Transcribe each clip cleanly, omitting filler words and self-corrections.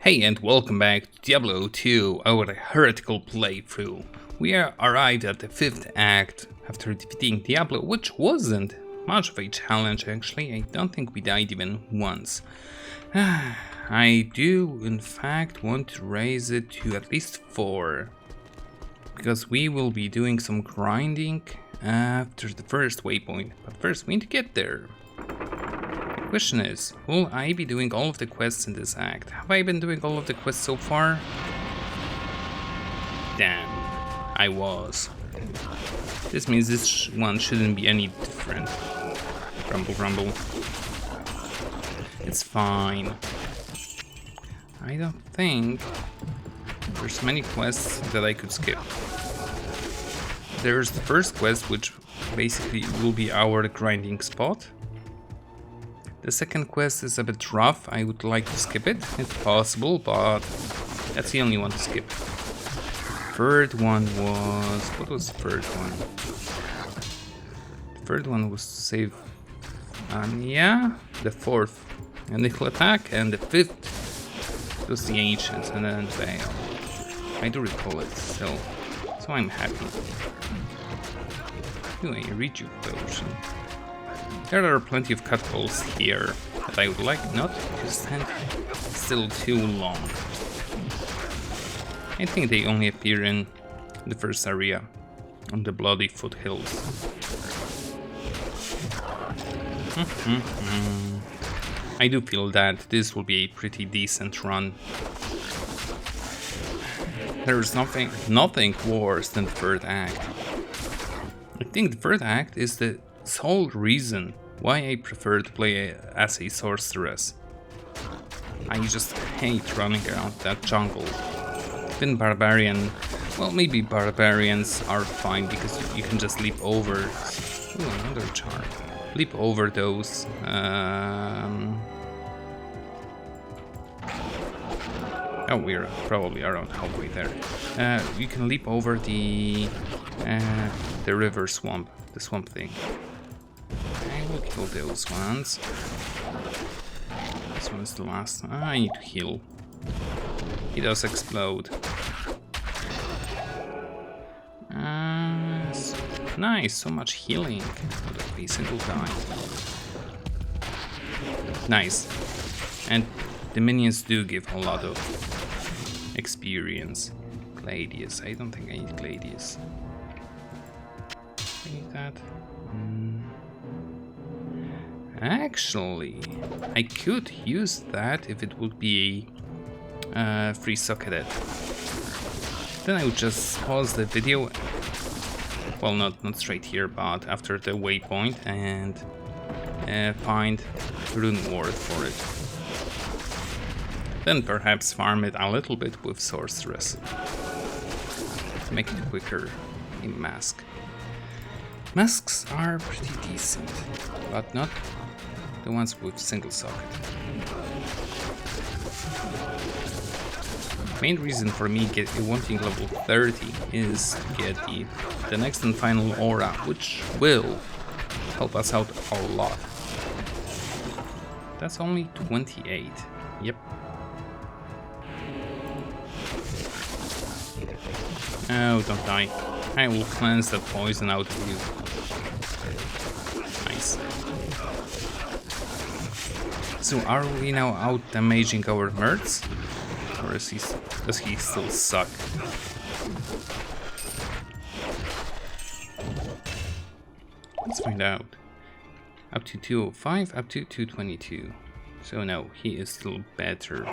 Hey and welcome back to Diablo 2, our heretical playthrough. We arrived at the 5th act after defeating Diablo, which wasn't much of a challenge actually. I don't think we died even once. I do in fact want to raise it to at least 4, because we will be doing some grinding after the first waypoint, but first we need to get there. Question is, will I be doing all of the quests in this act? Have I been doing all of the quests so far? Damn, I was. This means this one shouldn't be any different. Grumble, grumble. It's fine. I don't think there's many quests that I could skip. There's the first quest, which basically will be our grinding spot. The second quest is a bit rough. I would like to skip it if possible, but that's the only one to skip. Third one was... what was the third one? The third one was save Anya. The fourth, initial attack, and the fifth was the ancients, and then Mael. I do recall it still, so I'm happy. Anyway, rejuve potion. There are plenty of catacombs here, but I would like not to stand still too long. I think they only appear in the first area, on the bloody foothills. I do feel that this will be a pretty decent run. There's nothing worse than the third act. I think the third act is the sole reason why I prefer to play as a sorceress. I just hate running around that jungle. Even barbarian, well, maybe barbarians are fine because you can just leap over. Ooh, another charm. Leap over those. Oh, we're probably around halfway there. You can leap over the river swamp, the swamp thing. I will kill those ones. This one's the last. I need to heal. He does explode. Nice, so much healing out of a single guy. Nice. And the minions do give a lot of experience. Gladius. I don't think I need Gladius. I need that. Actually, I could use that if it would be a free socket. Then I would just pause the video, well, not straight here, but after the waypoint, and find rune ward for it. Then perhaps farm it a little bit with sorceress to make it quicker. A mask. Masks are pretty decent, but not the ones with single socket. Main reason for me wanting level 30 is to get the next and final aura, which will help us out a lot. That's only 28. Yep. Oh, don't die. I will cleanse the poison out of you. Nice. So are we now out damaging our mercs? Or does he still suck? Let's find out. Up to 205, up to 222. So no, he is still better.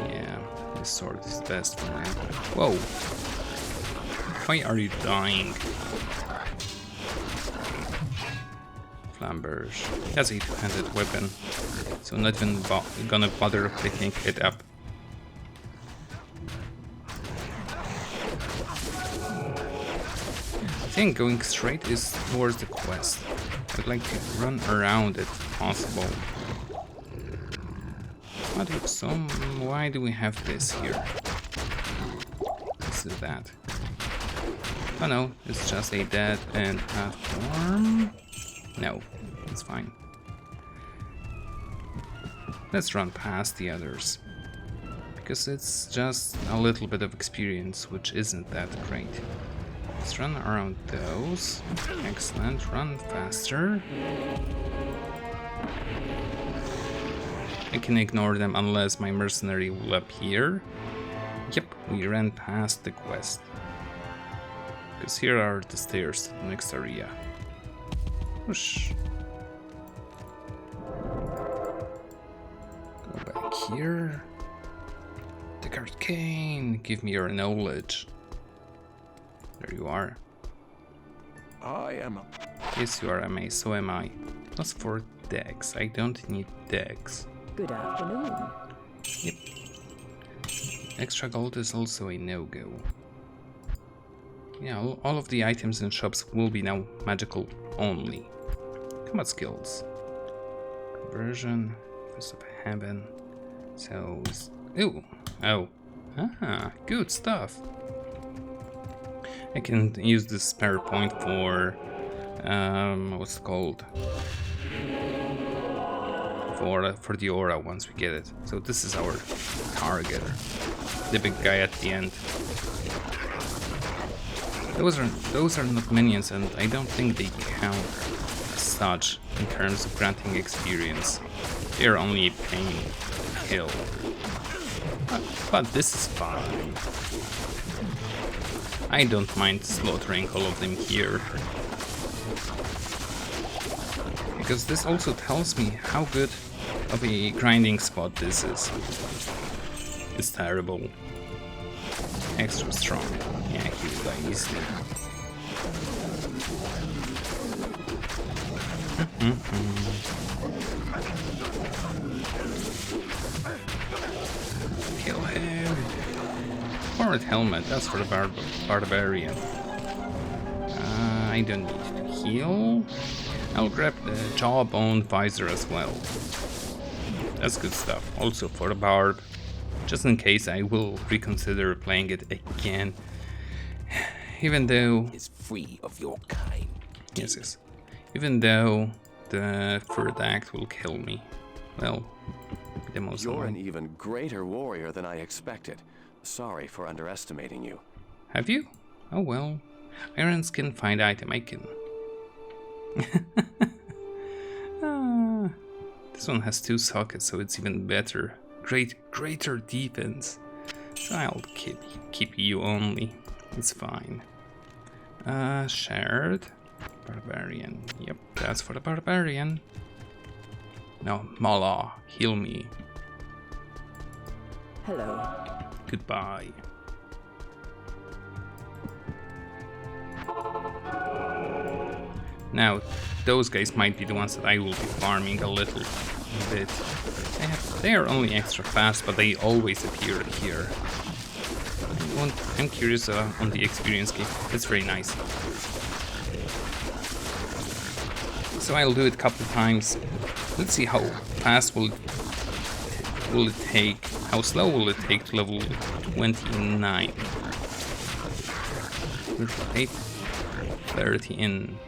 Yeah, this sword is best for now. Whoa! Why are you dying? Flamberge. That's a two-handed weapon, so not even gonna bother picking it up. I think going straight is towards the quest. I'd like to run around it if possible. Why do we have this here? Let's do that. Oh no, it's just a dead end platform. No, it's fine. Let's run past the others, because it's just a little bit of experience, which isn't that great. Let's run around those. Excellent. Run faster. I can ignore them unless my mercenary will appear. Yep, we ran past the quest. Because here are the stairs to the next area. Whoosh. Go back here. The arcane, give me your knowledge. There you are. I am. Yes, you are MA, so am I. Plus 4 dex. I don't need dex. Good afternoon. Yep. Extra gold is also a no-go. Yeah, all of the items in shops will be now magical only. Combat skills. Conversion. Fist of Heaven. So... Ooh. Oh. Ah, good stuff. I can use this spare point for... what's it called? For the aura once we get it. So this is our target. The big guy at the end. Those are not minions, and I don't think they count as such in terms of granting experience. They are only a pain to kill. But this is fine. I don't mind slaughtering all of them here. Because this also tells me how good of a grinding spot this is. It's terrible. Extra strong. Yeah, he will die easily. Kill him. Horrid helmet, that's for the barbarian. I don't need to heal. I'll grab the jawbone visor as well. That's good stuff. Also for the barb. Just in case I will reconsider playing it again. Even though... Is free of your kind. Yes. Even though the third act will kill me. Well, the most You're an even greater warrior than I expected. Sorry for underestimating you. Have you? Oh well. Iron skin find item, I can... This one has 2 sockets, so it's even better. Greater defense. So I'll keep you only. It's fine. Shared. Barbarian. Yep, that's for the barbarian. Now, Mala, heal me. Hello. Goodbye. Now, those guys might be the ones that I will be farming a little bit. They are only extra fast, but they always appear here. I'm curious on the experience game. It's very nice. So I'll do it a couple times. Let's see how fast will it take, how slow will it take to level 29. We're 8:30 in.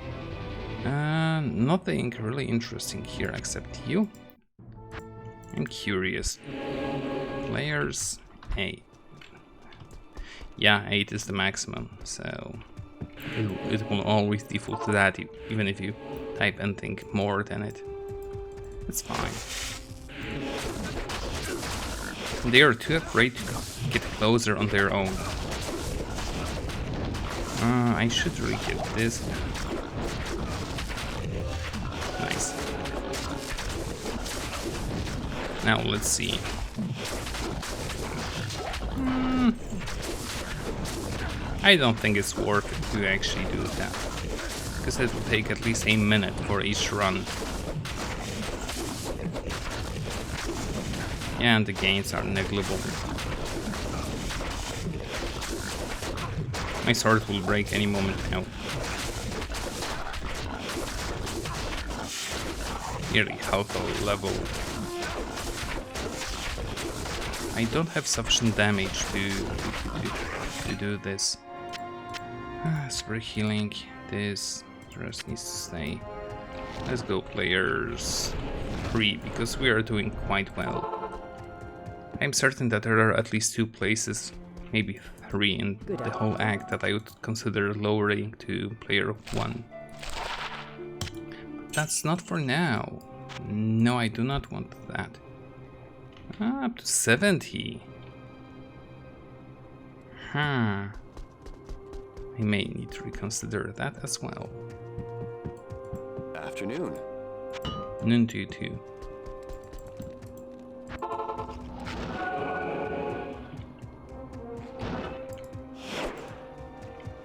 Nothing really interesting here except you. I'm curious. Players 8. Yeah, 8 is the maximum, so it will always default to that, even if you type anything more than it. It's fine. They are too afraid to get closer on their own. I should really get this. Nice. Now let's see. I don't think it's worth it to actually do that, because it will take at least a minute for each run. Yeah, and the gains are negligible. My sword will break any moment now. Nearly half a level. I don't have sufficient damage to do this. Spray healing. This. The rest needs to stay. Let's go, players. 3 because we are doing quite well. I'm certain that there are at least 2 places, maybe 3 in the whole act that I would consider lowering to player 1. But that's not for now. No, I do not want that. Up to 70. I may need to reconsider that as well. Afternoon. Noon to you too.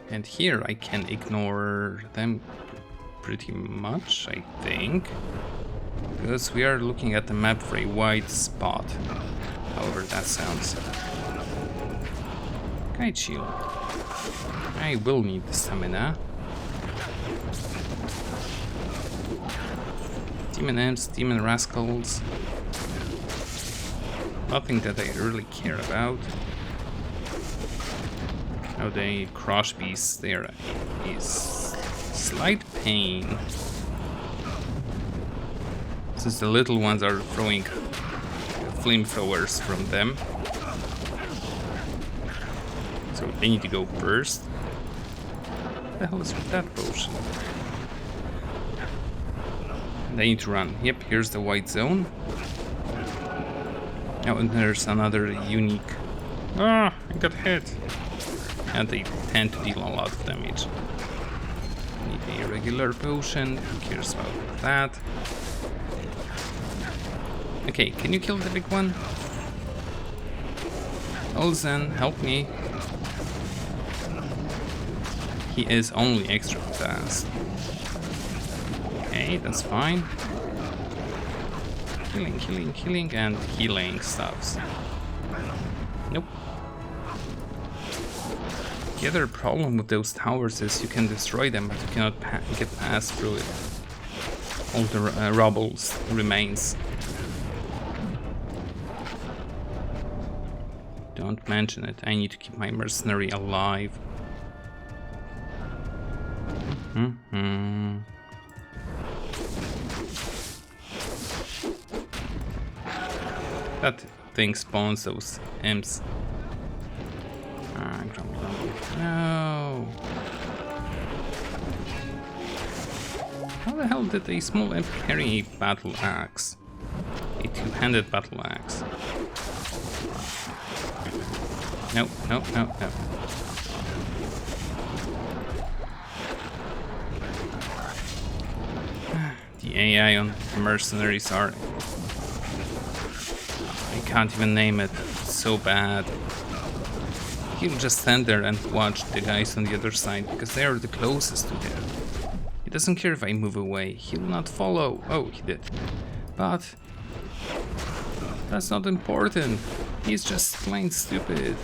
And here I can ignore them pretty much, I think. Because we are looking at the map for a wide spot. However that sounds. Guide shield. I will need the stamina. Demon imps, demon rascals. Nothing that I really care about. Oh, the crush beasts there is slight pain. Since the little ones are throwing flamethrowers from them. So they need to go first. What the hell is with that potion? They need to run. Yep, here's the white zone. Oh, and there's another unique. Ah, I got hit. And they tend to deal a lot of damage. Need a regular potion. Who cares about that? Okay, can you kill the big one? Olsen, help me. He is only extra fast. Okay, that's fine. Killing, killing, killing, and healing stuffs. Nope. The other problem with those towers is you can destroy them, but you cannot get past through it. All the rubble's remains. Don't mention it. I need to keep my mercenary alive. That thing spawns those imps. No. How the hell did a small imp carry a battle axe? A two-handed battle axe. No, no, no, no. The AI on mercenaries are... I can't even name it. It's so bad. He'll just stand there and watch the guys on the other side because they are the closest to him. He doesn't care if I move away. He'll not follow. Oh, he did. But that's not important. He's just plain stupid.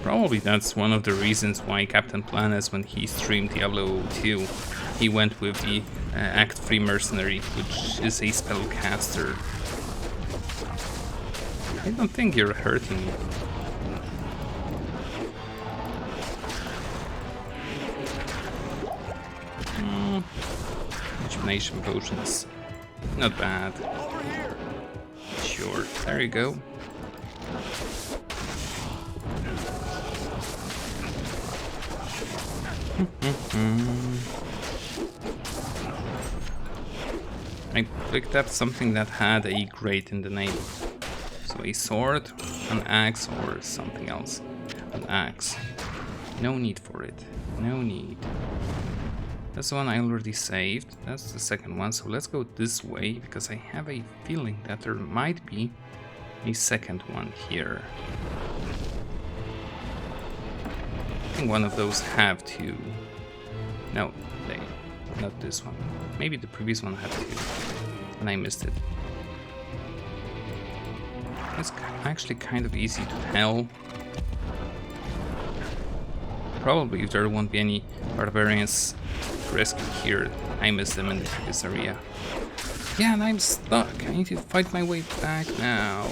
Probably that's one of the reasons why Captain Planes, when he streamed Diablo 2, he went with the Act 3 Mercenary, which is a spellcaster. I don't think you're hurting me. Rejuvenation potions. Not bad. Sure, there you go. I picked up something that had a grate in the name. So a sword, an axe, or something else. An axe. No need for it. No need. That's the one I already saved. That's the second one. So let's go this way because I have a feeling that there might be a second one here. I think one of those have to. No, not this one. Maybe the previous one had to, and I missed it. It's actually kind of easy to tell. Probably if there won't be any barbarians to rescue here, I missed them in the previous area. Yeah, and I'm stuck. I need to fight my way back now.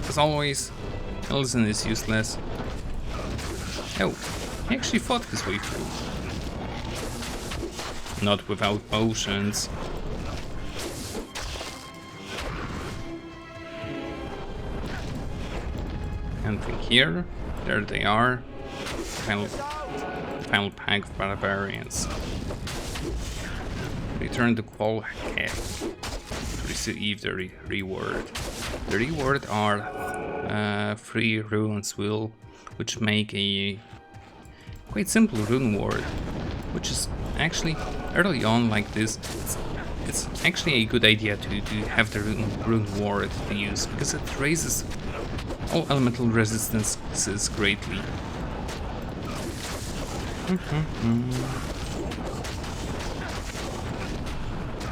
As always, Elzen is useless. Oh, he actually fought his way through. Not without potions. Anything here? There they are. Final pack of barbarians. Return the qual head. Receive the reward. The reward are 3 runes will, which make a quite simple rune ward, which is actually early on like this. It's actually a good idea to have the rune ward to use, because it raises all elemental resistances greatly.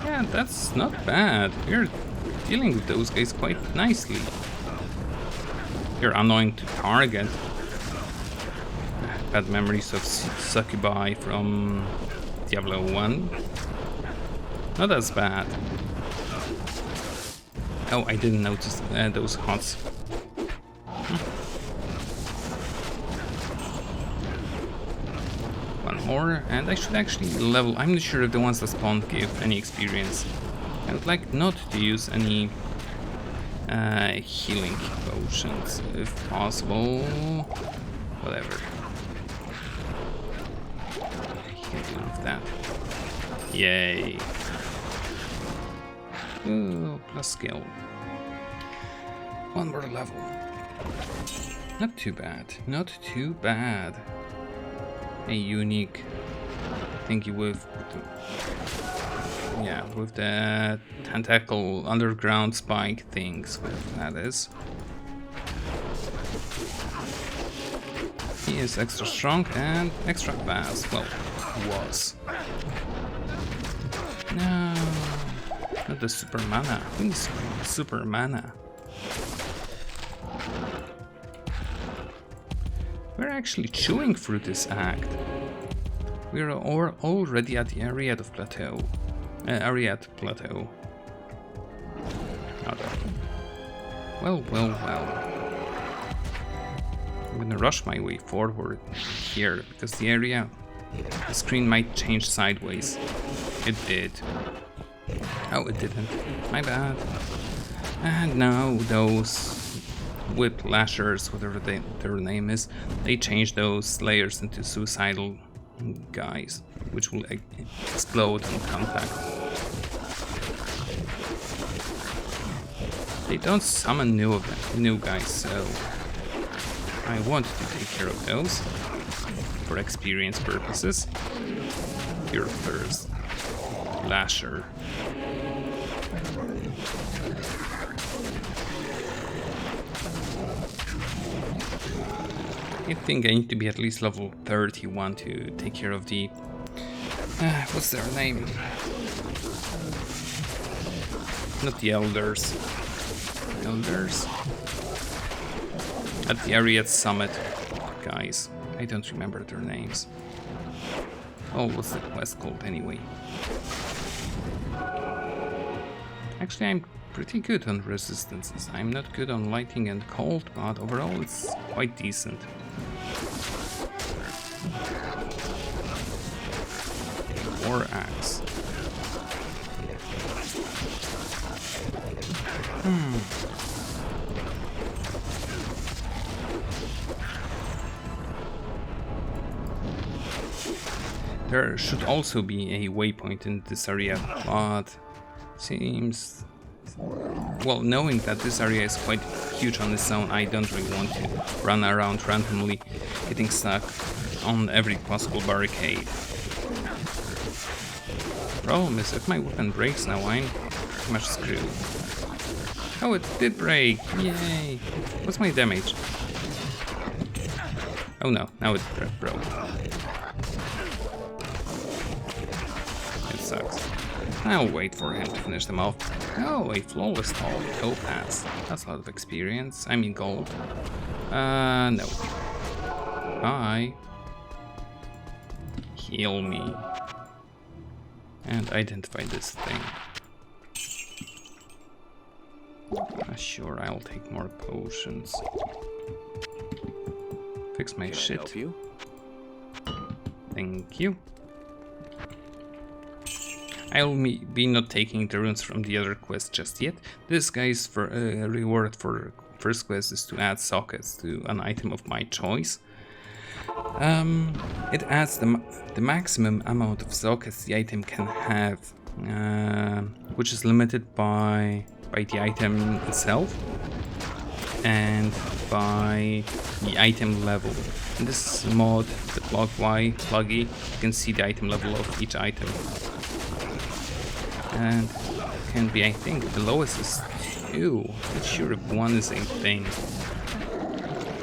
Yeah, that's not bad. We're dealing with those guys quite nicely. You're annoying to target. Bad memories of Succubi from Diablo 1. Not as bad. Oh, I didn't notice those HOTS. One more, and I should actually level. I'm not sure if the ones that spawn give any experience. I would like not to use any healing potions, if possible. Whatever. I can deal with that. Yay. Ooh, plus skill. One more level. Not too bad. Not too bad. A unique thingy with the tentacle underground spike things, whatever that is. He is extra strong and extra fast. Well, was. No, not the super mana. Who needs super mana? We're actually chewing through this act. We're already at the Ariad Plateau. Ariad Plateau. Well. I'm gonna rush my way forward here, because the screen might change sideways. It did. Oh, it didn't. My bad. And now those whip lashers, whatever their name is, they change those layers into suicidal guys, which will explode on contact. They don't summon new guys, so I want to take care of those for experience purposes. Here first, lasher. I think I need to be at least level 31 to take care of the... what's their name? Not the elders. Elders? At the Ariad Summit guys. I don't remember their names. Oh, what's the quest called anyway? Actually, I'm pretty good on resistances. I'm not good on lighting and cold, but overall it's quite decent. War axe. There should also be a waypoint in this area, but seems... Well, knowing that this area is quite huge on its own, I don't really want to run around randomly, getting stuck on every possible barricade. Problem is, if my weapon breaks now, I'm pretty much screwed. Oh, it did break! Yay! What's my damage? Oh no, now it broke. It sucks. I'll wait for him to finish them off. Oh, a flawless topaz. That's a lot of experience. I mean gold. No. Bye. Heal me. And identify this thing. Sure, I'll take more potions. Fix my shit. Help you? Thank you. I'll be not taking the runes from the other quest just yet. This guy's for reward for first quest is to add sockets to an item of my choice. It adds the maximum amount of sockets the item can have, which is limited by the item itself and by the item level. In this mod, the pluggy, you can see the item level of each item. And can be, I think, the lowest is 2. Not sure if 1 is a thing.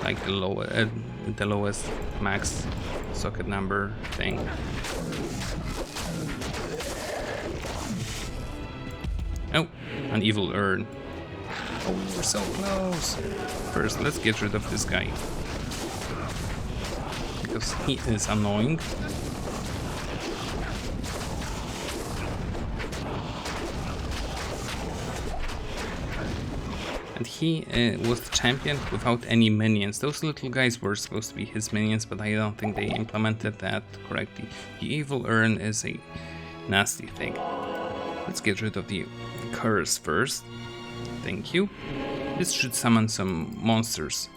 Like the lowest max socket number thing. Oh, an evil urn. Oh, we're so close. First, let's get rid of this guy, because he is annoying. And he was the champion without any minions. Those little guys were supposed to be his minions, but I don't think they implemented that correctly. The evil urn is a nasty thing. Let's get rid of the curse first. Thank you. This should summon some monsters.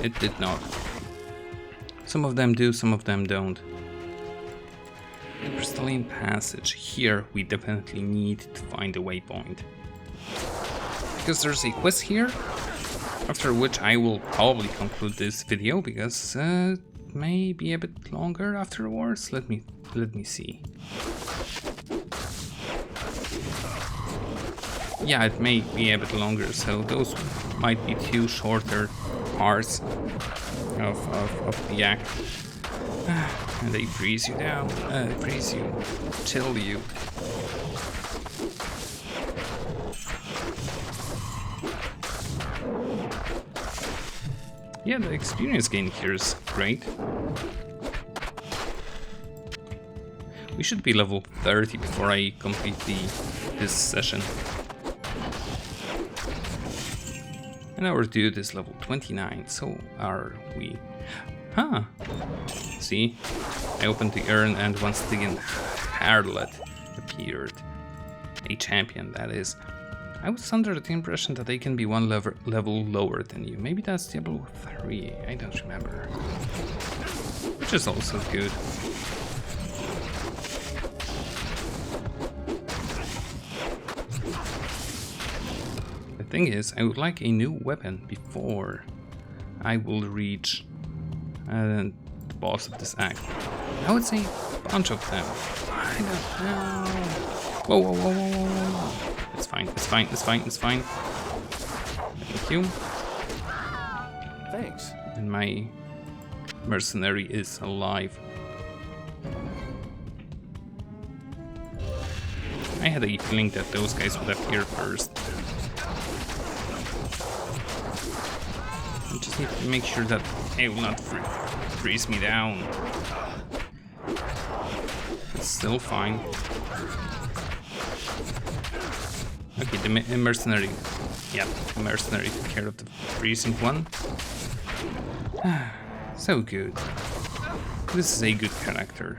It did not. Some of them do, some of them don't. Crystalline passage. Here we definitely need to find a waypoint, because there's a quest here, after which I will probably conclude this video, because it may be a bit longer afterwards. Let me see. Yeah, it may be a bit longer, so those might be 2 shorter parts of the act. And they freeze you down, freeze you, chill you. Yeah, the experience gain here is great. We should be level 30 before I complete this session. And our dude is level 29, so are we. Huh. See? I opened the urn and once again Harlot appeared. A champion, that is. I was under the impression that they can be 1 level lower than you. Maybe that's Diablo 3, I don't remember. Which is also good. The thing is, I would like a new weapon before I will reach the boss of this act. I would say a bunch of them. I don't know. Whoa, whoa, whoa, whoa, whoa, whoa. It's fine, it's fine, it's fine, it's fine. Thank you. Thanks. And my mercenary is alive. I had a feeling that those guys would appear first. I just need to make sure that they will not freeze me down. It's still fine. Okay, the mercenary. Yeah, the mercenary took care of the freezing one. So good. This is a good character.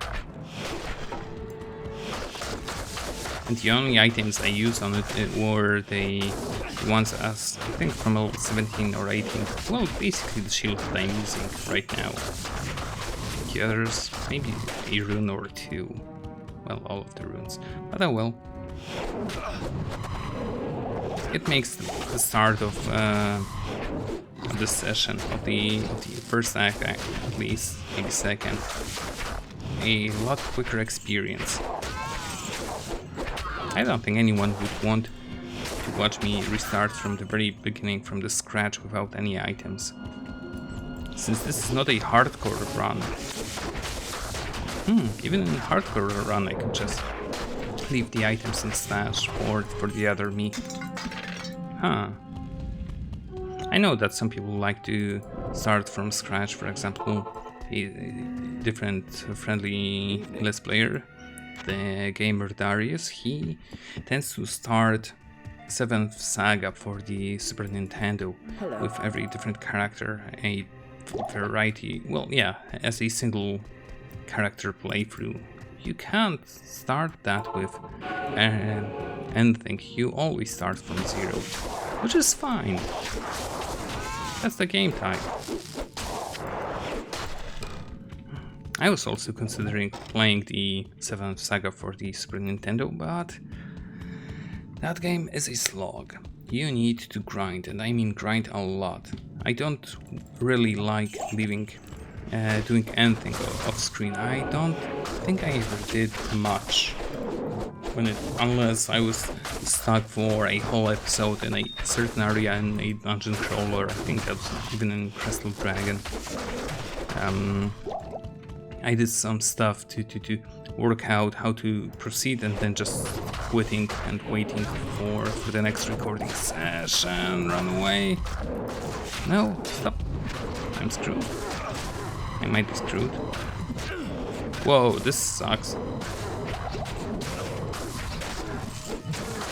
And the only items I used on it were the ones as, I think, from level 17 or 18. Well, basically the shield that I'm using right now. The others, maybe a rune or 2. Well, all of the runes. But oh well. It makes the start of this session, of the first act at least, maybe second, a lot quicker experience. I don't think anyone would want to watch me restart from the very beginning, from the scratch, without any items. Since this is not a hardcore run. Even in a hardcore run I could just leave the items in stash for the other me. Huh. I know that some people like to start from scratch. For example, a different friendly Let's Player, the gamer Darius, he tends to start 7th Saga for the Super Nintendo. Hello. With every different character, a variety, well, yeah, as a single character playthrough. You can't start that with anything, you always start from 0, which is fine. That's the game type. I was also considering playing the 7th Saga for the Super Nintendo, but that game is a slog. You need to grind, and I mean grind a lot. I don't really like doing anything off screen. I don't think I ever did much unless I was stuck for a whole episode in a certain area in a dungeon crawler. I think that's even in Crystal Dragon. I did some stuff to work out how to proceed, and then just quitting and waiting for the next recording session. Run away. No, stop. I'm screwed. I might be screwed. Whoa, this sucks.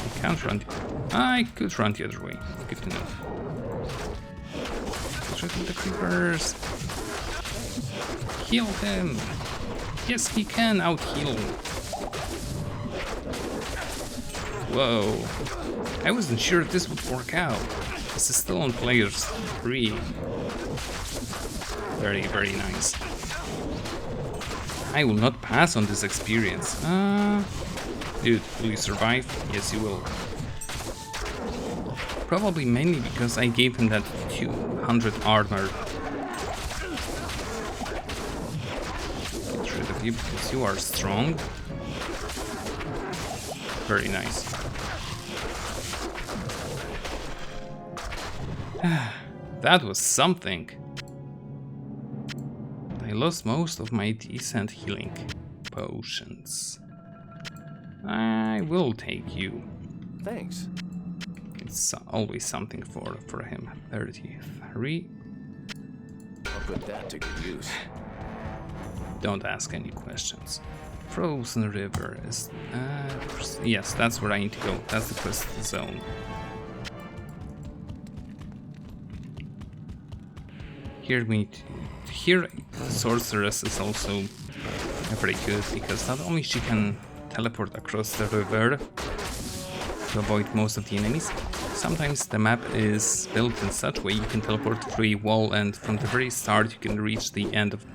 I can't run. I could run the other way. Good to know. Check with the creepers. Heal him. Yes, he can out-heal. Whoa. I wasn't sure this would work out. This is still on players 3. Very, very nice. I will not pass on this experience. Dude, will you survive? Yes, you will. Probably mainly because I gave him that 200 armor. Get rid of you because you are strong. Very nice. That was something. I lost most of my decent healing potions. I will take you. Thanks. It's always something for him. 33. I'll put that to good use. Don't ask any questions. Frozen River is... yes, that's where I need to go. That's the quest zone. Here Sorceress is also very good, because not only she can teleport across the river to avoid most of the enemies, sometimes the map is built in such a way you can teleport through a wall, and from the very start you can reach the end of...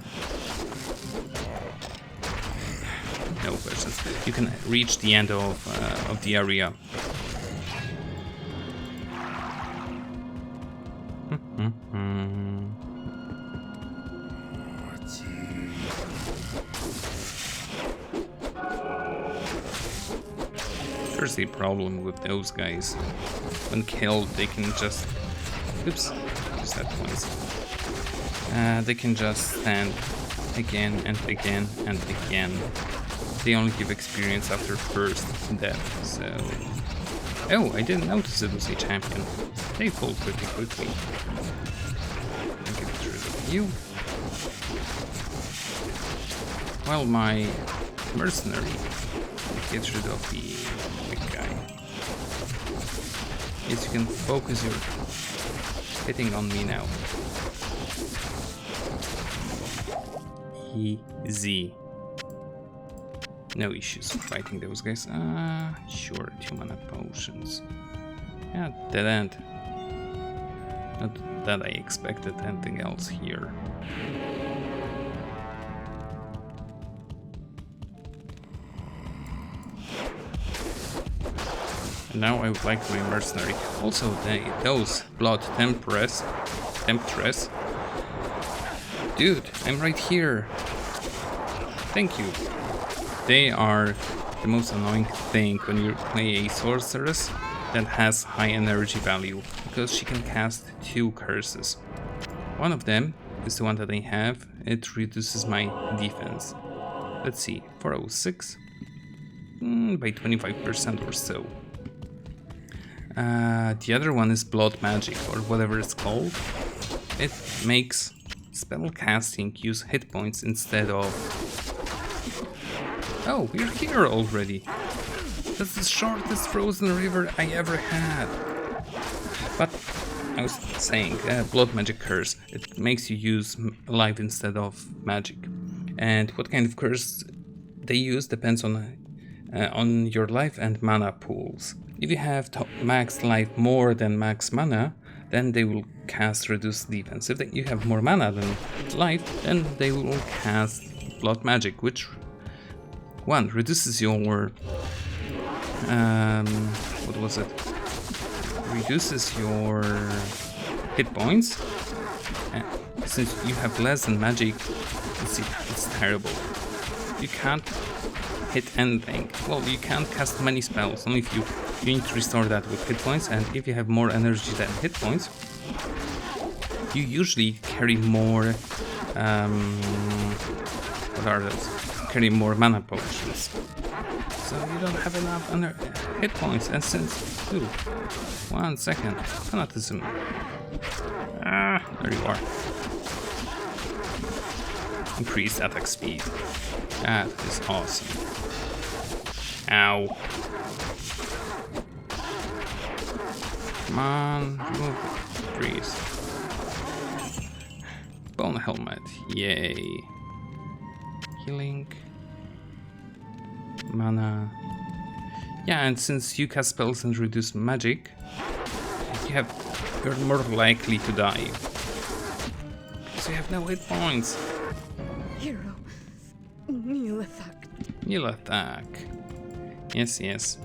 No questions. You can reach the end of the area. There's a problem with those guys. When killed, they can just... Oops, use that twice. They can just stand again and again and again. They only give experience after first death, so... Oh, I didn't notice it was a champion. They pull pretty quickly. I'll get rid of you. While my mercenary gets rid of the big guy. Yes, you can focus your hitting on me now. Easy. No issues fighting those guys. Sure, 2 mana potions. Yeah, dead end. Not that I expected anything else here. And now I would like my mercenary. Also, those blood temptress. Dude, I'm right here. Thank you. They are the most annoying thing when you play a sorceress that has high energy value, because she can cast 2 curses. One of them is the one that I have. It reduces my defense. Let's see, 406 by 25% or so. The other one is blood magic, or whatever it's called. It makes spell casting use hit points instead of... Oh, we're here already. That's the shortest frozen river I ever had. But I was saying, blood magic curse. It makes you use life instead of magic. And what kind of curse they use depends on on your life and mana pools. If you have max life more than max mana, then they will cast reduced defense. If you have more mana than life, then they will cast blood magic, which one reduces your what was it? Reduces your hit points. And since you have less than magic, it's terrible. You can't hit anything. Well, you can't cast many spells, only if you need to restore that with hit points, and if you have more energy than hit points, you usually carry more what are those? Carry more mana potions. So you don't have enough hit points, and since 1 second, fanatism. There you are. Increased attack speed. That is awesome. Ow. Come on, remove the freeze. Bone helmet, yay. Healing. Mana. Yeah, and since you cast spells and reduce magic, you're more likely to die. Because you have no hit points. Hero. Kneel attack. Kneel attack. Yes.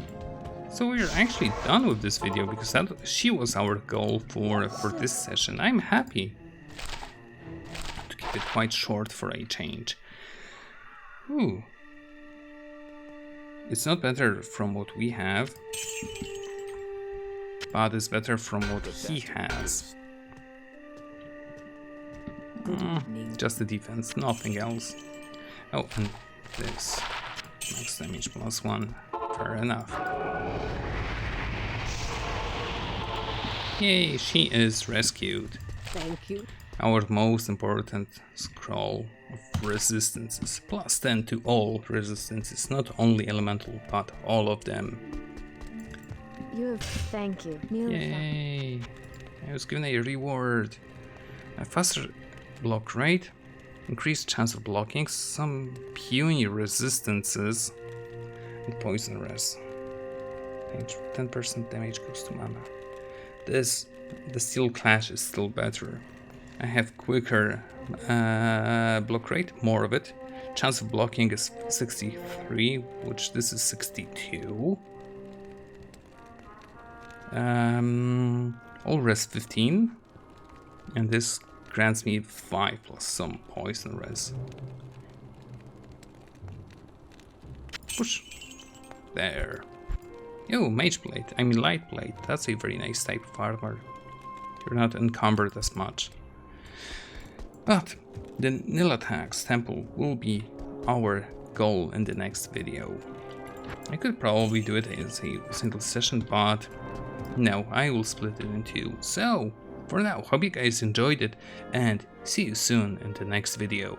So we're actually done with this video because she was our goal for this session. I'm happy to keep it quite short for a change. Ooh. It's not better from what we have, but it's better from what he has. Just the defense, nothing else. Oh, and this. Max damage +1. Fair enough. Yay, she is rescued. Thank you. Our most important scroll of resistances. +10 to all resistances, not only elemental, but all of them. Thank you. Kneel Yay! I was given a reward. A faster block rate, increased chance of blocking, some puny resistances, and poison res. 10% damage goes to mana. The steel clash is still better. I have quicker block rate, more of it. Chance of blocking is 63, which this is 62. All res 15, and this grants me 5 plus some poison res. Push. There. Oh, mage blade. I mean light blade. That's a very nice type of armor. You're not encumbered as much. But the nil attacks temple will be our goal in the next video. I could probably do it as a single session, but no, I will split it in two. So, for now, hope you guys enjoyed it, and see you soon in the next video.